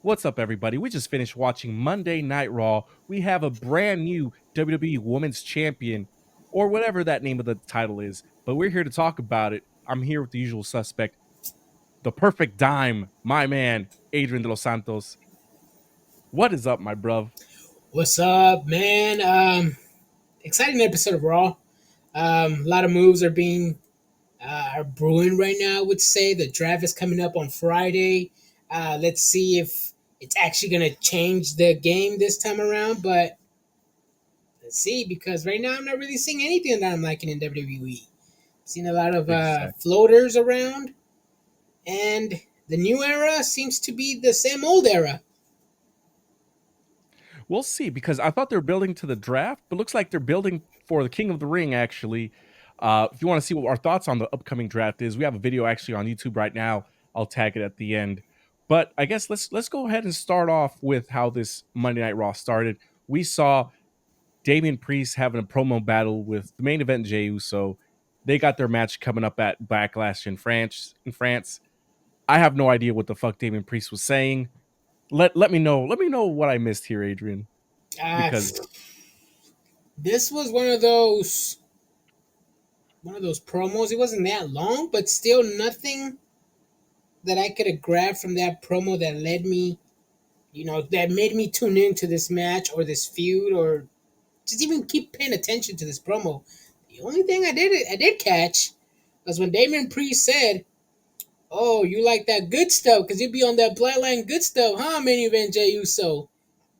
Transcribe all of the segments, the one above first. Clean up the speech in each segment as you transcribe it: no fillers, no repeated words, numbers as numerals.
What's up, everybody? We just finished watching Monday Night Raw. We have a brand new WWE Women's Champion, or whatever that name of the title is, but we're here to talk about it. I'm here with the usual suspect, the perfect dime, my man, Adrian De Los Santos. What is up, my bruv? What's up, man? Exciting episode of Raw. A lot of moves are brewing right now. I would say the draft is coming up on Friday. Let's see if it's actually gonna change the game this time around. But let's see, because right now I'm not really seeing anything that I'm liking in WWE. Seen a lot of Exactly. floaters around, and the new era seems to be the same old era. We'll see, because I thought they were building to the draft, but looks like they're building for the King of the Ring, actually. If you want to see what our thoughts on the upcoming draft is, we have a video actually on YouTube right now. I'll tag it at the end. But I guess let's go ahead and start off with how this Monday Night Raw started. We saw Damian Priest having a promo battle with the main event Jey Uso. They got their match coming up at Backlash in France. I have no idea what the fuck Damian Priest was saying. Let me know. Let me know what I missed here, Adrian, Uh, because this was one of those promos. It wasn't that long, but still nothing that I could have grabbed from that promo that led me, that made me tune into this match or this feud or just even keep paying attention to this promo. The only thing I did catch was when Damon Priest said, "Oh, you like that good stuff because you be on that Bloodline good stuff, huh, main event Jey Uso?"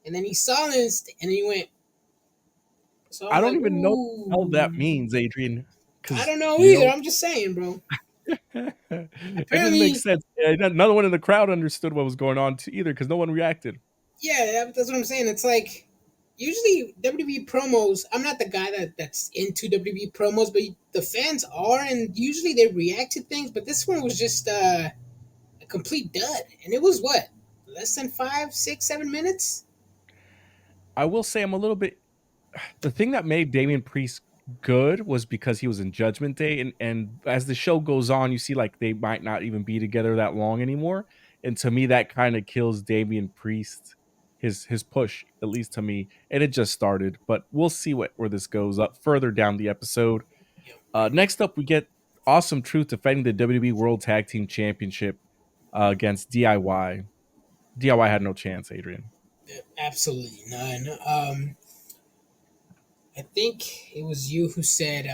And then he silenced and he went. So I'm I don't like, even know what the hell that "Ooh, means, Adrian. I Because don't know you either. know, I'm just saying, bro." it didn't make Apparently, sense. None one in the crowd understood what was going on either, because no one reacted. yeah, that's what I'm saying. It's like usually WWE promos. I'm not the guy that's into WWE promos, but the fans are, and usually they react to things. But this one was just a complete dud, and it was what, less than 5, 6, 7 minutes. I will say I'm a little bit. The thing that made Damian Priest good was because he was in Judgment Day, and as the show goes on, you see like they might not even be together that long anymore. And to me, that kind of kills Damian Priest, his push, at least to me. And it just started, but we'll see where this goes up further down the episode. Next up, we get Awesome Truth defending the WWE World Tag Team Championship against DIY. DIY had no chance, Adrian. Absolutely none. I think it was you who said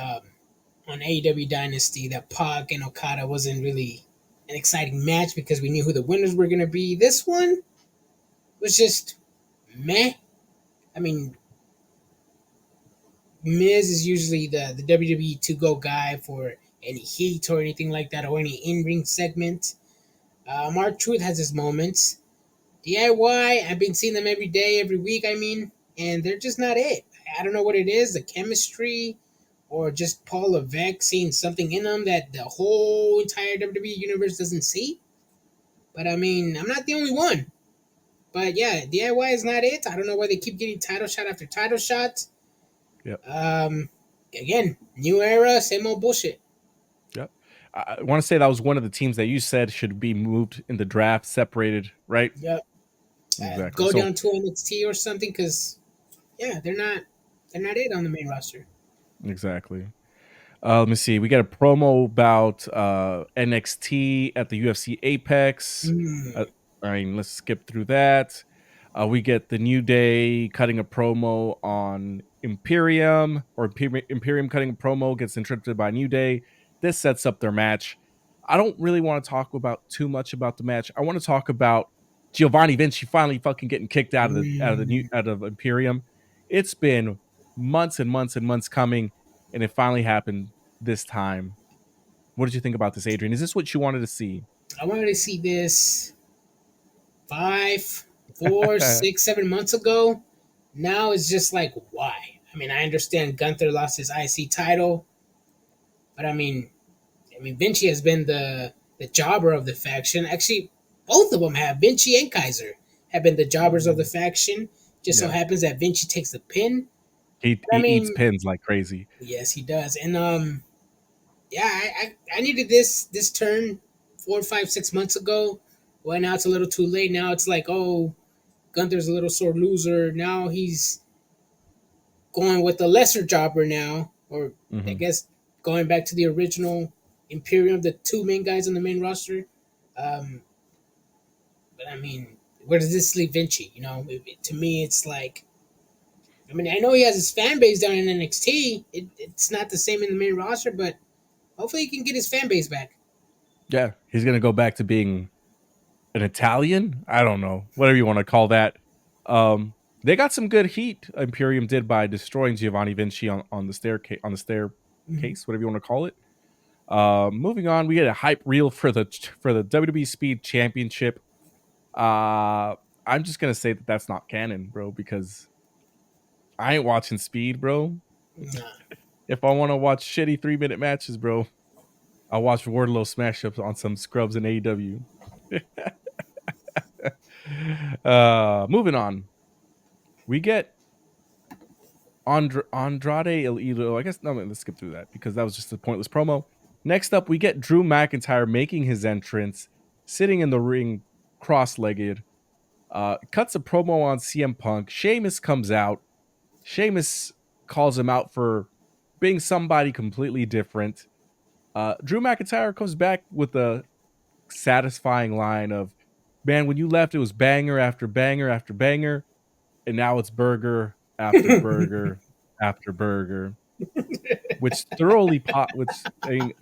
on AEW Dynasty that Pac and Okada wasn't really an exciting match because we knew who the winners were going to be. This one was just meh. I mean, Miz is usually the WWE to go guy for any heat or anything like that or any in ring segment. Our Truth has his moments. DIY, I've been seeing them every day, every week, and they're just not it. I don't know what it is, the chemistry, or just Paul Levesque seeing something in them that the whole entire WWE universe doesn't see. But I mean, I'm not the only one. But yeah, DIY is not it. I don't know why they keep getting title shot after title shot. Yep. Um, Again, new era, same old bullshit. Yep. I want to say that was one of the teams that you said should be moved in the draft, separated, right? Yep. Exactly. Go So down to NXT or something because yeah, they're not it on the main roster. exactly. Let me see. We got a promo about NXT at the UFC Apex. Uh, Mm. I mean, let's skip through that. We get the New Day cutting a promo on Imperium, or Imperium cutting a promo, gets interrupted by New Day. This sets up their match. I don't really want to talk about too much about the match. I want to talk about Giovanni Vinci finally fucking getting kicked Mm. out of Imperium. It's been months and months and months coming, and it finally happened this time. What did you think about this, Adrian? Is this what you wanted to see? I wanted to see this 5, 4, 6, 7 months ago. Now it's just like, why? I mean, I understand Gunther lost his IC title, but I mean, Vinci has been the jobber of the faction. Actually, both of them have. Vinci and Kaiser have been the jobbers of the faction. Just so Yeah, happens that Vinci takes the pin. he But I eats mean, pins like crazy. yes, he does. And yeah, I needed this turn 4, 5, 6 months ago. Well, now it's a little too late. Now it's like, oh, Gunther's a little sore loser. Now he's going with the lesser jobber now, or I Hmm. guess going back to the original Imperium, the two main guys on the main roster. Um, but I mean, where does this leave Vinci? To me, it's like, I mean, I know he has his fan base down in NXT. It's not the same in the main roster, but hopefully he can get his fan base back. Yeah, he's gonna go back to being an Italian. I don't know, whatever you want to call that. They got some good heat. Imperium did by destroying Giovanni Vinci on the staircase, Mhm. whatever you want to call it. Moving on, we get a hype reel for the WWE Speed Championship. I'm just gonna say that that's not canon, bro, because I ain't watching Speed, bro. Nah. If I want to watch shitty 3 minute matches, bro, I'll watch Wardlow smash ups on some scrubs in AEW. Moving on, we get Andrade El Idolo. I guess no, let's skip through that because that was just a pointless promo. Next up, we get Drew McIntyre making his entrance, sitting in the ring, cross-legged. Cuts a promo on CM Punk. Sheamus comes out. Sheamus calls him out for being somebody completely different. Drew McIntyre comes back with a satisfying line of, "Man, when you left, it was banger after banger after banger, and now it's burger after burger after burger." Which thoroughly which I mean,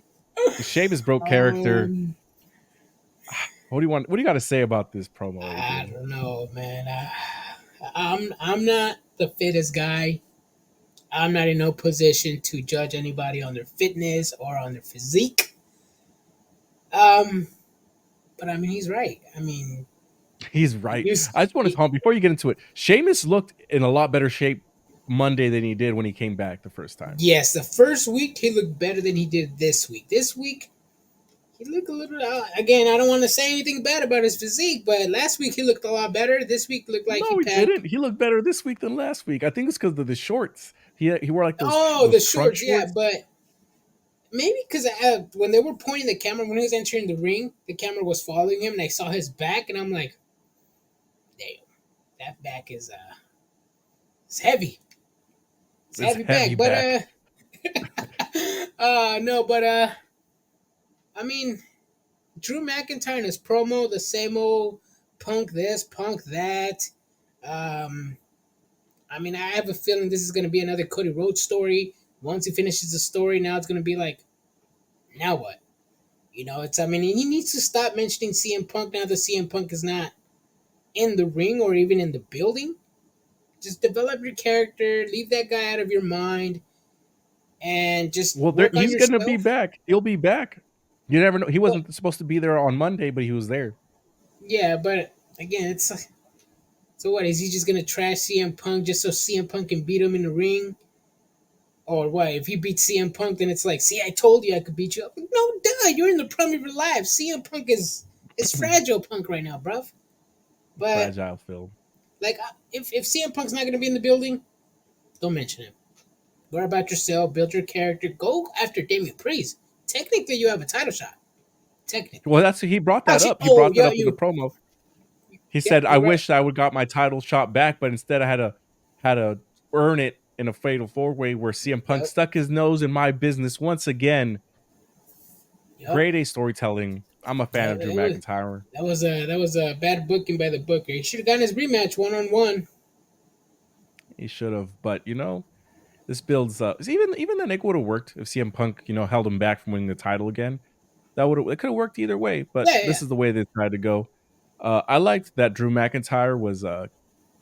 Sheamus broke character. um, What do you want? What do you got to say about this promo, I AJ? don't know, man. I'm not the fittest guy. I'm not in no position to judge anybody on their fitness or on their physique. Um, but I mean, he's right. I mean, He's right. you, I just want to he, home before you get into it. Sheamus looked in a lot better shape Monday than he did when he came back the first time. yes, the first week he looked better than he did this week. This week he looked a little. Again, I don't want to say anything bad about his physique, but last week he looked a lot better. This week looked like he No, he packed. didn't. He looked better this week than last week. I think it's because of the shorts. He wore like Oh, the those crunch shorts, yeah, shorts. but maybe because when they were pointing the camera when he was entering the ring, the camera was following him, and I saw his back, and I'm like, damn, that back is it's heavy. It's It's heavy heavy back, but back. no, but I mean, Drew McIntyre in his promo, the same old punk this, punk that. Um, I mean, I have a feeling this is going to be another Cody Rhodes story. Once he finishes the story, now it's going to be like, now what? It's. I mean, he needs to stop mentioning CM Punk now that CM Punk is not in the ring or even in the building. Just develop your character, leave that guy out of your mind, and just Well, work on he's gonna be yourself. back. He'll be back. You never know. He Well, wasn't supposed to be there on Monday, but he was there. yeah, but again, it's like, so what? Is he just gonna trash CM Punk just so CM Punk can beat him in the ring? Or what? If he beats CM Punk, then it's like, see, I told you I could beat you up. No, duh, you're in the prime of your life. CM Punk is fragile Punk right now, bruv. But Fragile Phil. like, if CM Punk's not gonna be in the building, don't mention him. Worry about yourself, build your character, go after Damian Priest. Technically, you have a title shot. Technically. Well, he brought that Actually, up. He oh brought that yeah, up in the promo. He yeah, said, "I you're right. wish I would got my title shot back, but instead I had to earn it in a fatal four way where CM Punk Yep, stuck his nose in my business once again." yep. Grade A storytelling. I'm a fan of Drew It was McIntyre. that was a bad booking by the booker. He should have gotten his rematch 1-on-1. He should have, but this builds up. Even then, it would have worked if CM Punk held him back from winning the title again. It could have worked either way, but Yeah, yeah. this is the way they tried to go. I liked that Drew McIntyre was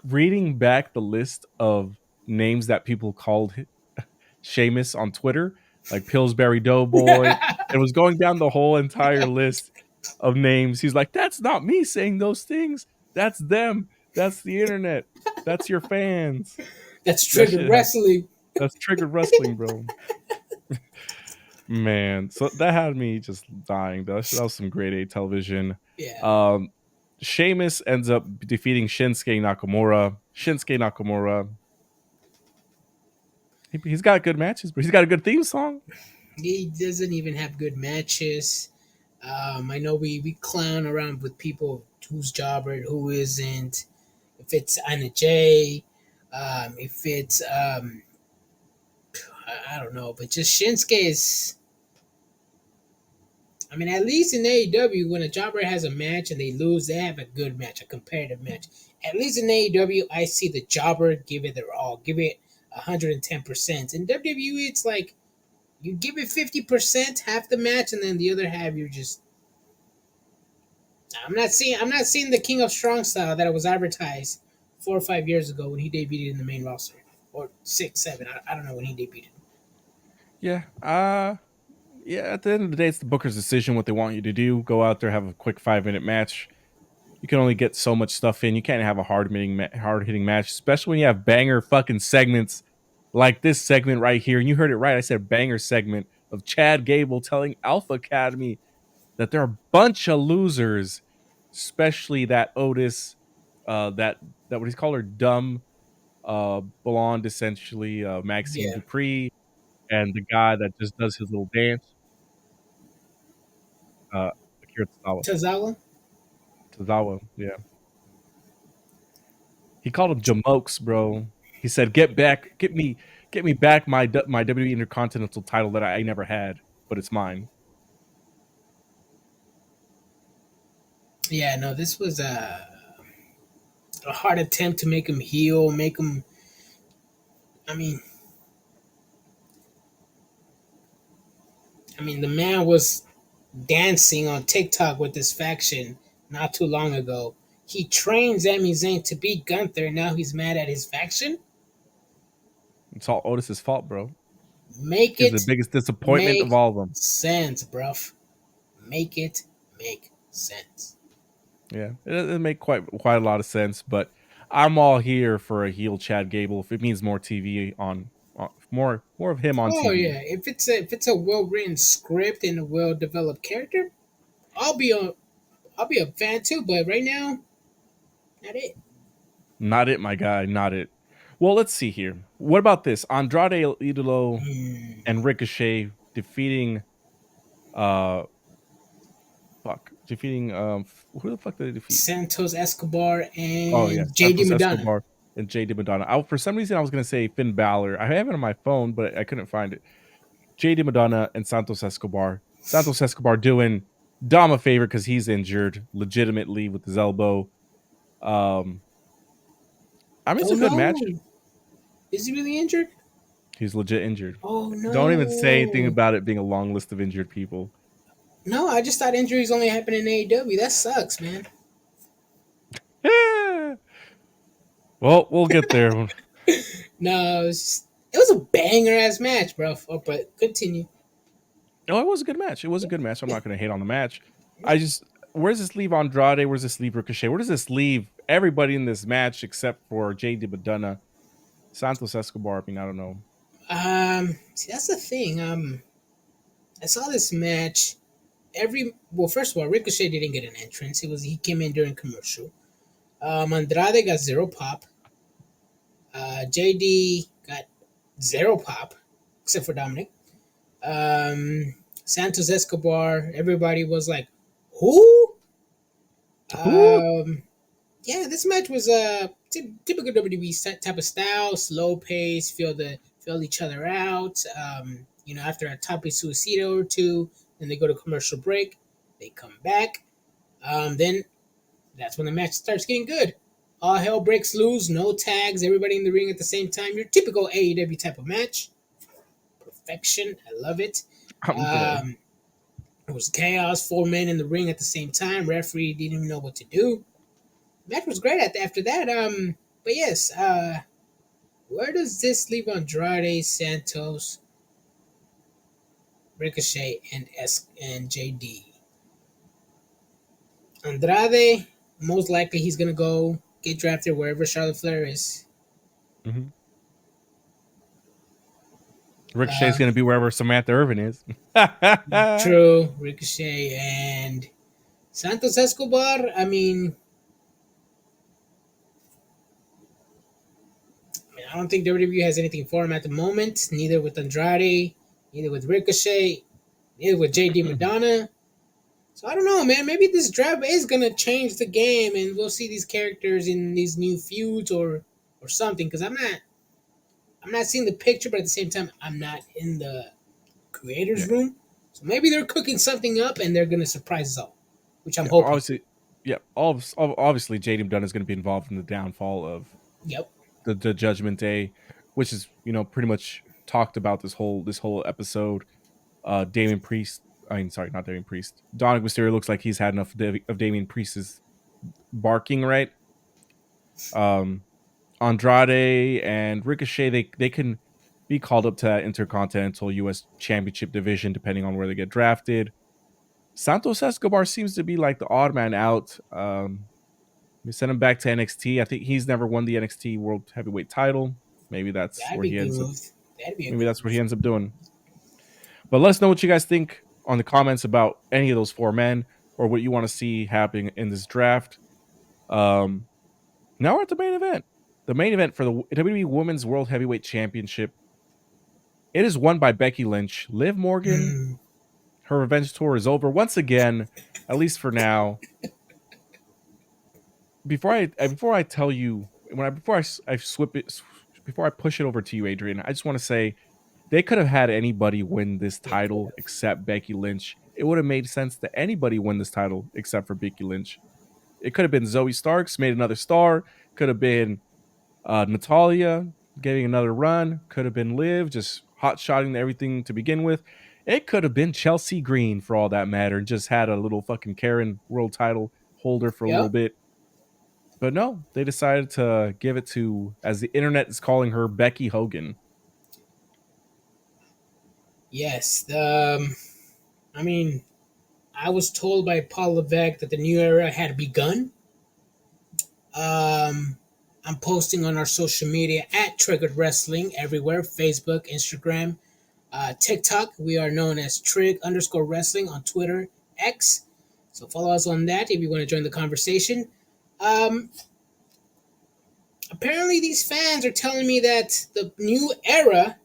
reading back the list of names that people called Sheamus on Twitter, like Pillsbury Doughboy, and was going down the whole entire list of names. He's like, "That's not me saying those things. That's them. That's the internet. That's your fans." That's That triggered shit had wrestling. that's triggered wrestling, bro. Man, so that had me just dying. That was some grade A television. Yeah. Um, Sheamus ends up defeating Shinsuke Nakamura. Shinsuke Nakamura, he's got good matches, but he's got a good theme song. He doesn't even have good matches. I know we clown around with people who's jobber and who isn't. If it's Anna J, if it's I don't know, but just Shinsuke is. I mean, at least in AEW, when a jobber has a match and they lose, they have a good match, a competitive match. At least in AEW, I see the jobber give it their all, give it 110%. In WWE, it's like you give it 50% half the match, and then the other half you're just. I'm not seeing the King of Strong style that was advertised 4 or 5 years ago when he debuted in the main roster, or 6, 7. I don't know when he debuted. Yeah. Yeah. At the end of the day, it's the booker's decision what they want you to do. Go out there, have a quick 5 minute match. You can only get so much stuff in. You can't have a hard hitting match, especially when you have banger fucking segments like this segment right here. And you heard it right. I said banger segment of Chad Gable telling Alpha Academy that they're a bunch of losers, especially that Otis, that what he's called her, dumb blonde, essentially, Maxine Yeah, Dupree, and the guy that just does his little dance, Akira Tozawa. Tozawa. Tozawa, yeah. He called him Jamokes, bro. He said, get me back my WWE Intercontinental title that I never had, but it's mine." Yeah, no, this was a hard attempt to make him heel, make him. I mean, the man was dancing on TikTok with this faction not too long ago. He trained Sami Zayn to beat Gunther, and now he's mad at his faction. It's all Otis's fault, bro. Make He's the it biggest disappointment of make all of them. sense, bruv. Make it make sense. Yeah, it make quite a lot of sense, but I'm all here for a heel Chad Gable if it means more TV on more of him on Oh TV. yeah, if it's a well written script and a well developed character, I'll be a fan too. But right now, not it. Not it, my guy, not it. Well, let's see here. What about this? Andrade El Idolo Hmm. and Ricochet defeating uh who the fuck did they defeat? Santos Escobar Oh yeah, and JD Santos Madonna. Escobar and JD Madonna. For some reason I was gonna say Finn Balor. I have it on my phone, but I couldn't find it. JD Madonna and Santos Escobar. Santos Escobar doing Dom a favor because he's injured legitimately with his elbow. Um, I mean, it's Oh a good match. no, is he really injured? He's legit injured. Oh Don't even say anything no. about it being a long list of injured people. No, I just thought injuries only happen in AEW. That sucks, man. Well, we'll get there. No, it was a banger ass match, bro. Oh, but continue. No, it was a good match. It was a Yeah, good match. I'm yeah, not going to hate on the match. yeah. I just, where does this leave Andrade? Where does this leave Ricochet? Where does this leave everybody in this match except for JD Madonna, Santos Escobar? I mean, I don't know. See, that's the thing. I saw this match. First of all, Ricochet didn't get an entrance. He came in during commercial. Andrade got zero pop. JD got zero pop, except for Dominic. Santos Escobar, everybody was like, "Who?" Who? Um, yeah, this match was typical WWE type of style, slow pace, feel each other out. After a topic suicido or two, then they go to commercial break, they come back. Then that's when the match starts getting good. All hell breaks loose, no tags, everybody in the ring at the same time. Your typical AEW type of match. Perfection. I love it. I'm dead. Um, it was chaos, 4 men in the ring at the same time. Referee didn't even know what to do. Match was great after that. But yes, where does this leave Andrade, Santos, Ricochet, and JD? Andrade, most likely he's gonna go get drafted wherever Charlotte Flair is. Hmm. Ricochet's Um, going to be wherever Samantha Irvin is. I True, Ricochet and Santos Escobar. I don't think WWE has anything for him at the moment. Neither with Andrade, neither with Ricochet, neither with JD Madonna. So I don't know, man. Maybe this draft is gonna change the game, and we'll see these characters in these new feuds or something. Because I'm not seeing the picture, but at the same time, I'm not in the creators' Yeah, room. So maybe they're cooking something up, and they're gonna surprise us all, which I'm yeah. hoping. Obviously, yeah. Obviously, Jaden Dunn is going to be involved in the downfall of Yep. the Judgment Day, which is pretty much talked about this whole episode. Damien Priest. I mean, sorry, not Damien Priest. Dominic Mysterio looks like he's had enough of Damien Priest's barking, right? Um, Andrade and Ricochet, they can be called up to that Intercontinental U.S. Championship division depending on where they get drafted. Santos Escobar seems to be like the odd man out. We sent him back to NXT. I think he's never won the NXT World Heavyweight Title. Maybe that's That'd where be a he good ends up. move. That'd be a Maybe good that's what he move. ends up doing. But let us know what you guys think on the comments about any of those four men or what you want to see happening in this draft. Um, Now we're at the main event. The main event for the WWE Women's World Heavyweight Championship. It is won by Becky Lynch. Liv Morgan, Hmm. her revenge tour is over once again, at least for now. Before I tell you when I before I swip it before I push it over to you, Adrian, I just want to say they could have had anybody win this They could title have. except Becky Lynch. It would have made sense that anybody win this title except for Becky Lynch. It could have been Zoe Starks, made another star. Could have been Natalia getting another run. Could have been Liv just hot shotting everything to begin with. It could have been Chelsea Green for all that matter and just had a little fucking Karen world title holder for a little Yep. bit. But no, they decided to give it to, as the internet is calling her, Becky Hogan. Yes. I mean, I was told by Paul Levesque that the new era had begun. Um, I'm posting on our social media at Triggered Wrestling everywhere: Facebook, Instagram, TikTok. We are known as Trig_Wrestling on Twitter, X. So follow us on that if you want to join the conversation. Um, Apparently, these fans are telling me that the new era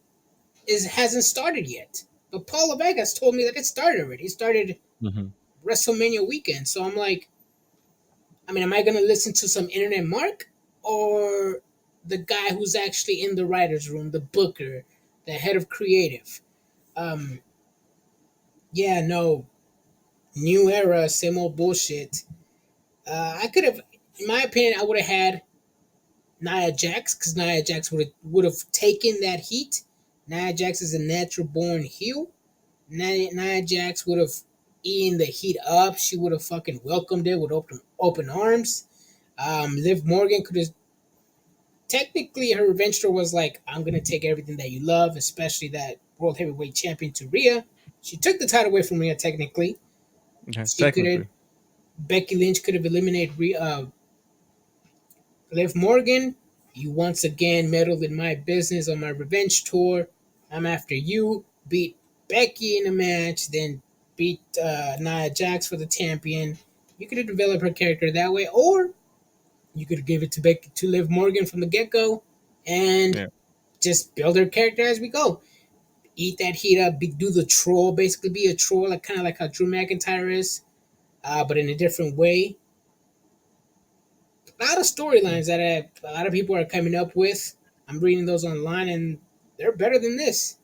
is hasn't started yet. But Paul Levesque has told me that it started already. It started Mm-hmm. WrestleMania weekend. So I'm like, I mean, am I going to listen to some internet mark or the guy who's actually in the writer's room, the booker, the head of creative? Um, yeah, no, new era, same old bullshit. I could have, in my opinion, I would have had Nia Jax because Nia Jax would have taken that heat. Nia Jax is a natural born heel. Nia Jax would have eaten the heat up. She would have fucking welcomed it with open arms. Liv Morgan could have technically her revenge tour was like, I'm gonna take everything that you love, especially that world heavyweight champion to Rhea. She took the title away from Rhea technically. Okay, She could have technically. Becky Lynch could have eliminated Liv Morgan. You once again meddled in my business on my revenge tour. I'm after you. Beat Becky in a match, then beat Nia Jax for the champion. You could have developed her character that way, or you could give it to Becky to Liv Morgan from the get go, and Yeah. just build her character as we go. Eat that heat up, do the troll, basically be a troll, like kind of like how Drew McIntyre is, but in a different way. A lot of storylines that a lot of people are coming up with. I'm reading those online, and they're better than this.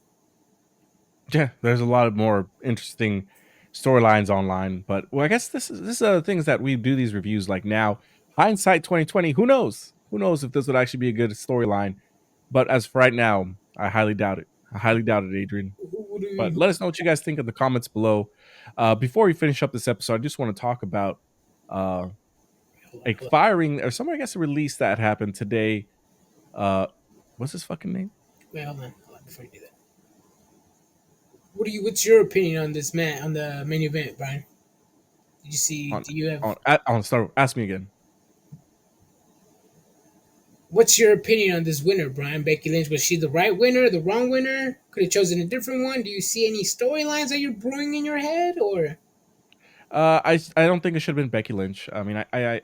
Yeah, there's a lot of more interesting storylines online, but well, I guess this is the things that we do these reviews like now. Hindsight 2020, who knows? Who knows if this would actually be a good storyline? But as for right now, I highly doubt it. I highly doubt it, Adrian. Who do But you? let us know what you guys think in the comments below. Before we finish up this episode, I just want to talk about uh, Hold on, a hold firing or somebody, I guess, a release that happened today. Uh, what's his fucking name? Wait, hold on. Before you do that, what do you? What's your opinion on this man on the main event, Brian? Did you see? On Do you have? on start. Ask me again. What's your opinion on this winner, Brian? Becky Lynch, was she the right winner, the wrong winner? Could have chosen a different one. Do you see any storylines that you're brewing in your head, or? I don't think it should have been Becky Lynch. I mean, I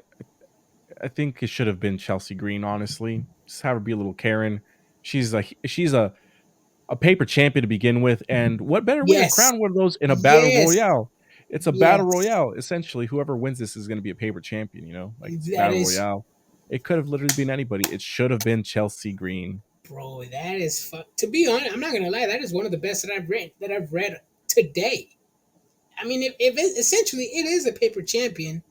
think it should have been Chelsea Green. Honestly, just have her be a little Karen. She's a paper champion to begin with, and what better way to Yes, crown one of those in a battle yes, royale? It's a battle Yes, royale. Essentially, whoever wins this is going to be a paper champion. Like it's a that battle is, royale. It could have literally been anybody. It should have been Chelsea Green. bro. That is to be honest, I'm not gonna lie. That is one of the best that I've read today. I mean, if it, essentially it is a paper champion,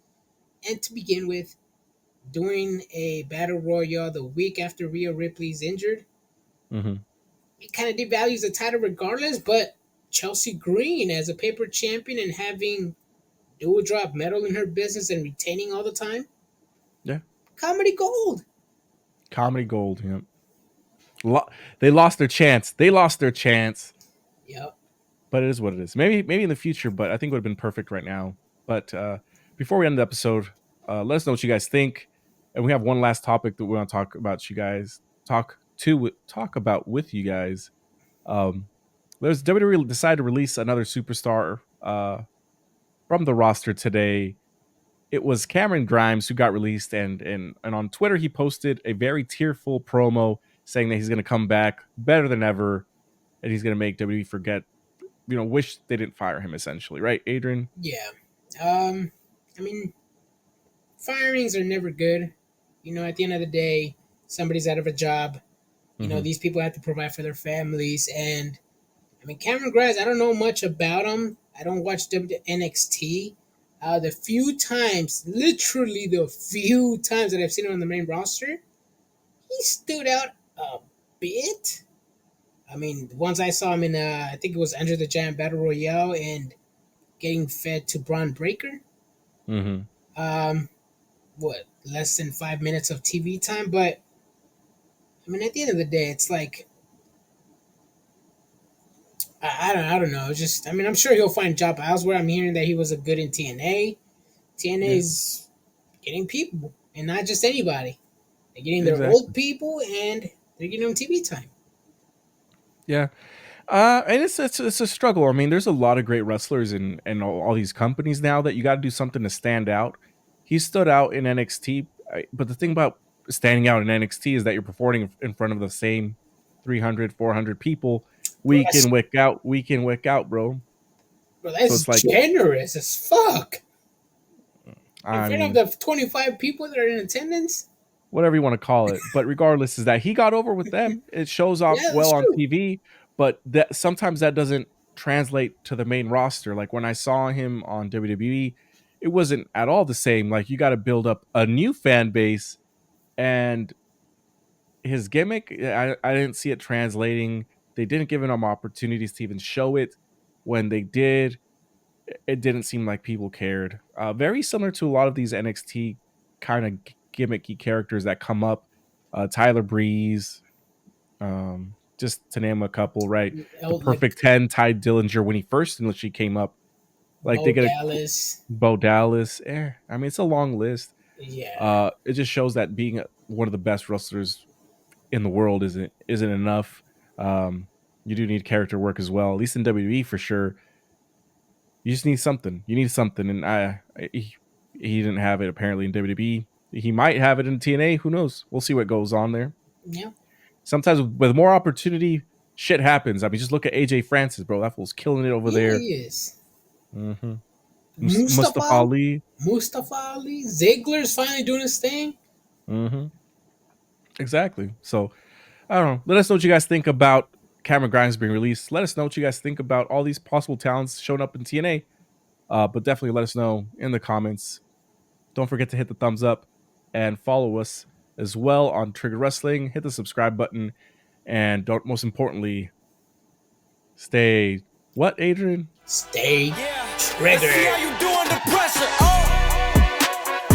and to begin with, doing a battle royale the week after Rhea Ripley's injured, Mm-hmm. it kind of devalues the title regardless. But Chelsea Green as a paper champion and having dual drop medal in her business and retaining all the time, Yeah, comedy gold. comedy gold. Yeah. They lost their chance. They lost their chance. Yep. But it is what it is. Maybe in the future, but I think it would have been perfect right now. But before we end the episode, let us know what you guys think. And we have one last topic that we want to talk about. You guys talk about with you guys. There's WWE decided to release another superstar from the roster today. It was Cameron Grimes who got released, and on Twitter he posted a very tearful promo saying that he's going to come back better than ever, and he's going to make WWE forget, wish they didn't fire him. Essentially, right, Adrian? Yeah. I mean, firings are never good. At the end of the day, somebody's out of a job. Mm-hmm. These people have to provide for their families. And I mean, Cameron Grimes, I don't know much about him. I don't watch NXT. The few times, literally the few times that I've seen him on the main roster, he stood out a bit. I mean, once I saw him in, I think it was Under the Giant Battle Royale and getting fed to Braun Breaker. Mm-hmm. What, less than 5 minutes of TV time? But I mean, at the end of the day, it's like I don't know. It's just, I mean, I'm sure he'll find a job elsewhere. I'm hearing that he was a good in TNA. TNA is getting people, and not just anybody. They're getting their old Exactly. people, and they're getting them TV time. Yeah. And it's a struggle. I mean, there's a lot of great wrestlers in all these companies now that you got to do something to stand out. He stood out in NXT, but the thing about standing out in NXT is that you're performing in front of the same 300, 400 people Bro, week in, week out, bro. So that's it's like, generous as fuck. In I front of mean, the 25 people that are in attendance. whatever you want to call it. But regardless, is that he got over with them. It shows off Yeah, well that's on true. TV, but that sometimes that doesn't translate to the main roster. Like when I saw him on WWE, it wasn't at all the same. Like you got to build up a new fan base, and his gimmick, I didn't see it translating. They didn't give him opportunities to even show it. When they did, it didn't seem like people cared. Very similar to a lot of these NXT kind of gimmicky characters that come up. Tyler Breeze, just to name a couple, right? The Like Perfect 10, Ty Dillinger, when he first initially came up. Like they Bo get a Dallas. Bo Dallas. I mean, it's a long list. Yeah. It just shows that being one of the best wrestlers in the world isn't enough. You do need character work as well, at least in WWE for sure. You just need something. You need something, and he didn't have it apparently in WWE. He might have it in TNA. Who knows? We'll see what goes on there. Yeah. Sometimes with more opportunity, shit happens. I mean, just look at AJ Francis, bro. That fool's killing it over Yeah, there. he is. Mm-hmm. Mustafa Mustafa Ali. Mustafa Ali. Ziggler's finally doing his thing. Mm-hmm. Exactly. So I don't know. Let us know what you guys think about Cameron Grimes being released. Let us know what you guys think about all these possible talents showing up in TNA. But definitely let us know in the comments. Don't forget to hit the thumbs up and follow us as well on Trigger Wrestling. Hit the subscribe button, and most importantly, stay what, Adrian? Stay Let's triggered. see how you do under pressure.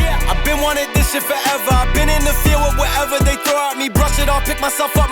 Yeah, I've been wanting this shit forever. I've been in the field with whatever they throw at me. Brush it off, pick myself up.